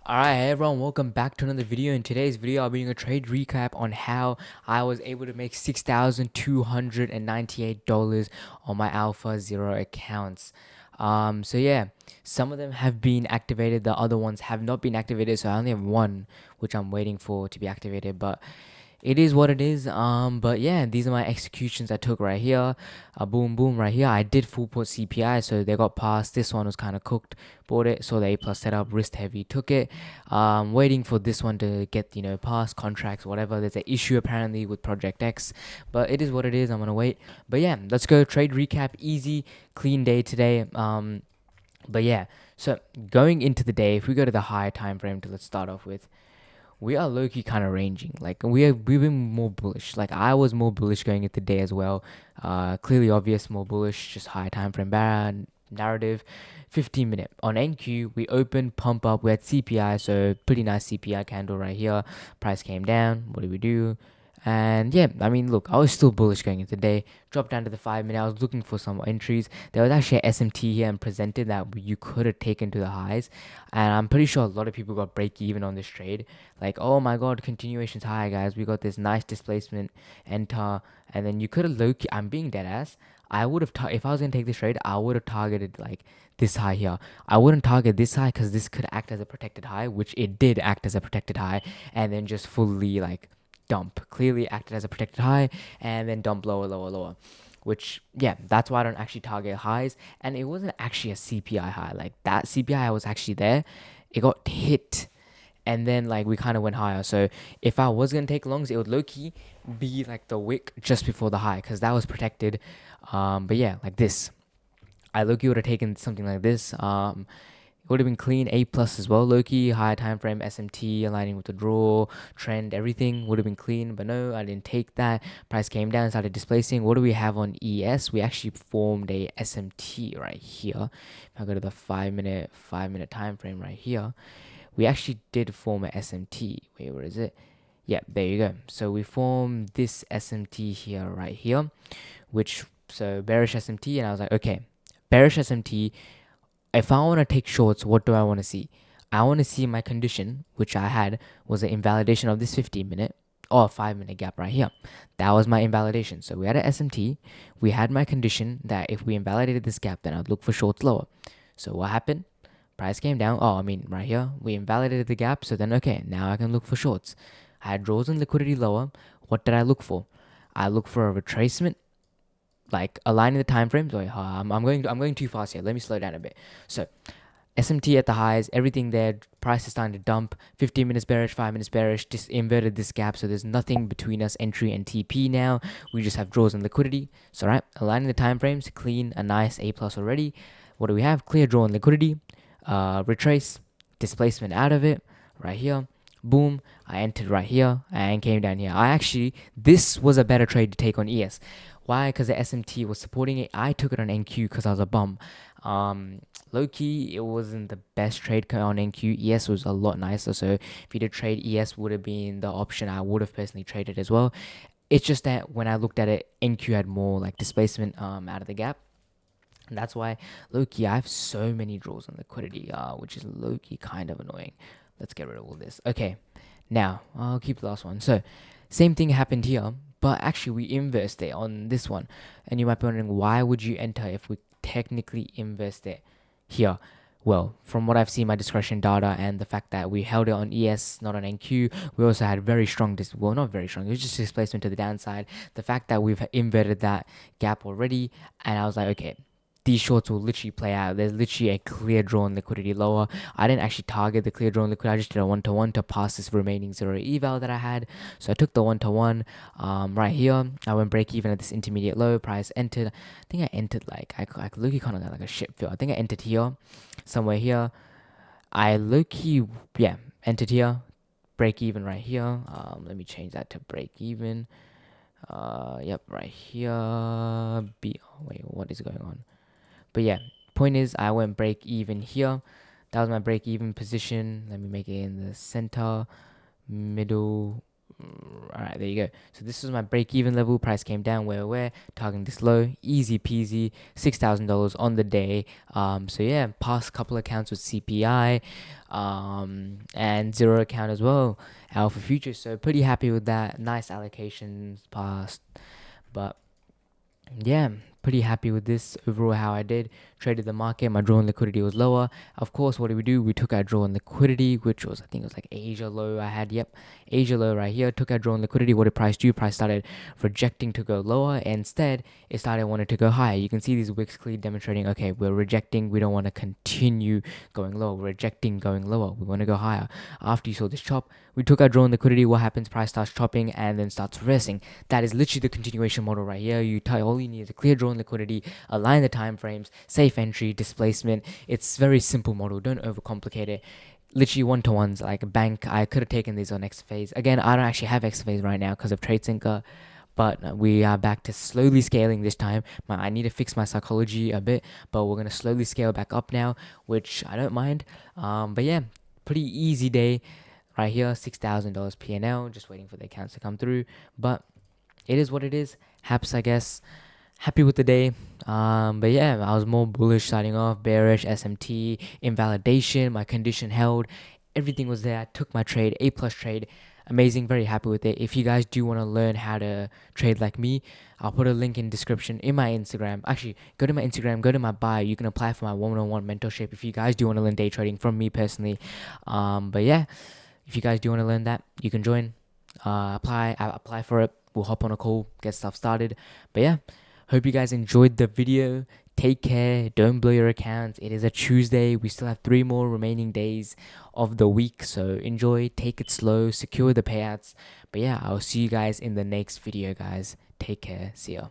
Alright, hey everyone, welcome back to another video. In today's video, I'll be doing a trade recap on how I was able to make $6,298 on my Alpha Zero accounts. So yeah, some of them have been activated, the other ones have not been activated, so I only have one, which I'm waiting for to be activated, but it is what it is. But yeah, these are my executions I took right here. Boom, boom, right here. I did full put CPI, so they got passed. This one was kind of cooked. Bought it, saw the A plus setup, wrist heavy, took it. Waiting for this one to get past contracts, whatever. There's an issue apparently with Project X, but it is what it is. I'm gonna wait. But yeah, let's go trade recap. Easy, clean day today. But yeah, so going into the day, if we go to the higher time frame, let's start off with, we are low-key kind of ranging. Like we've been more bullish. Like I was more bullish going into the day as well. Clearly obvious, more bullish, just high time frame narrative. 15 minute on NQ, we opened, pump up, we had CPI, so pretty nice CPI candle right here. Price came down. What did we do? And yeah, I mean, look, I was still bullish going into the day. Dropped down to the 5 minute. I was looking for some entries. There was actually a SMT here and presented that you could have taken to the highs. And I'm pretty sure a lot of people got break even on this trade. Like, oh my god, continuation's high, guys. We got this nice displacement, enter. And then you could have low key, I'm being dead ass. I would have, if I was going to take this trade, I would have targeted like this high here. I wouldn't target this high because this could act as a protected high, which it did act as a protected high. And then just fully like dump, clearly acted as a protected high, and then dump lower, lower, lower. Which, yeah, that's why I don't actually target highs. And it wasn't actually a CPI high. Like that CPI was actually there. It got hit. And then like we kind of went higher. So if I was gonna take longs, it would low key be like the wick just before the high, because that was protected. But yeah, like this. I low key would have taken something like this. It would have been clean A plus as well, Loki, higher time frame, SMT, aligning with the draw, trend, everything would have been clean, but no, I didn't take that. Price came down, started displacing. What do we have on ES? We actually formed a SMT right here. If I go to the 5 minute time frame right here, we actually did form a SMT. Wait, where is it? Yeah, there you go. So we formed this SMT here, right here, so bearish SMT, and I was like, okay, bearish SMT. If I want to take shorts, what do I want to see? I want to see my condition, which I had, was an invalidation of this 15 minute or 5 minute gap right here. That was my invalidation. So we had an SMT. We had my condition that if we invalidated this gap, then I'd look for shorts lower. So what happened? Price came down. Oh, I mean, right here, we invalidated the gap. So then, okay, now I can look for shorts. I had draws and liquidity lower. What did I look for? I look for a retracement, like aligning the time frames. Wait, I'm going too fast here. Let me slow down a bit. So SMT at the highs, everything there. Price is starting to dump. 15 minutes bearish, 5 minutes bearish. Just inverted this gap, so there's nothing between us, entry and TP now. We just have draws and liquidity. So right, aligning the time frames, clean, a nice A plus already. What do we have? Clear draw and liquidity. Retrace, displacement out of it, right here. Boom, I entered right here and came down here. This was a better trade to take on ES. Why? Because the SMT was supporting it. I took it on NQ because I was a bum. Low key, it wasn't the best trade on NQ. ES was a lot nicer. So if you did trade, ES would have been the option I would have personally traded as well. It's just that when I looked at it, NQ had more like displacement out of the gap. And that's why low-key I have so many draws on liquidity, which is low-key kind of annoying. Let's get rid of all this. Okay, now I'll keep the last one. So same thing happened here, but actually we inversed it on this one. And you might be wondering, why would you enter if we technically invest it here? Well, from what I've seen, my discretion data and the fact that we held it on ES, not on NQ, we also had very strong, well, not very strong, it was just displacement to the downside. The fact that we've inverted that gap already, and I was like, okay, these shorts will literally play out. There's literally a clear drawn liquidity lower. I didn't actually target the clear drawn liquidity. I just did a one-to-one to pass this remaining zero eval that I had. So I took the one-to-one right here. I went break even at this intermediate low. Price entered. I think I entered like, I low-key kind of got like a shit feel. I think I entered here, somewhere here. I low-key, yeah, entered here. Break even right here. Let me change that to break even. Yep, right here. Wait, what is going on? But yeah, point is I went break even here. That was my break even position. Let me make it in the center, middle, All right, there you go. So this is my break-even level. Price came down. Where targeting this low, easy peasy, $6,000 on the day. So yeah, past couple accounts with CPI, and zero account as well, Alpha Futures. So pretty happy with that. Nice allocations past, but yeah, pretty happy with this overall how I did. Traded the market, my draw and liquidity was lower. Of course, what did we do? We took our draw and liquidity, which was, I think it was like Asia low I had. Yep, Asia low right here. Took our draw and liquidity. What did price do? Price started rejecting to go lower. Instead, it started wanting to go higher. You can see these wicks clearly demonstrating, okay, we're rejecting. We don't want to continue going lower. We're rejecting going lower. We want to go higher. After you saw this chop, we took our draw and liquidity. What happens? Price starts chopping and then starts reversing. That is literally the continuation model right here. All you need is a clear draw and liquidity, align the time frames, safe entry, displacement. It's very simple model. Don't overcomplicate it. Literally one-to-ones like a bank. I could have taken these on X phase. Again, I don't actually have X phase right now because of TradeSync, but we are back to slowly scaling this time. I need to fix my psychology a bit, but we're gonna slowly scale back up now, which I don't mind. But yeah, pretty easy day right here. $6,000 PNL. Just waiting for the accounts to come through, but it is what it is. Haps, I guess. Happy with the day. But yeah, I was more bullish starting off, bearish, SMT, invalidation, my condition held, everything was there. I took my trade, A plus trade. Amazing, very happy with it. If you guys do want to learn how to trade like me, I'll put a link in description in my Instagram. Actually, go to my Instagram, go to my bio. You can apply for my one-on-one mentorship if you guys do want to learn day trading from me personally. But yeah, if you guys do want to learn that, you can join. Apply for it. We'll hop on a call, get stuff started. But yeah, hope you guys enjoyed the video. Take care. Don't blow your accounts. It is a Tuesday. We still have 3 more remaining days of the week. So enjoy. Take it slow. Secure the payouts. But yeah, I'll see you guys in the next video, guys. Take care. See ya.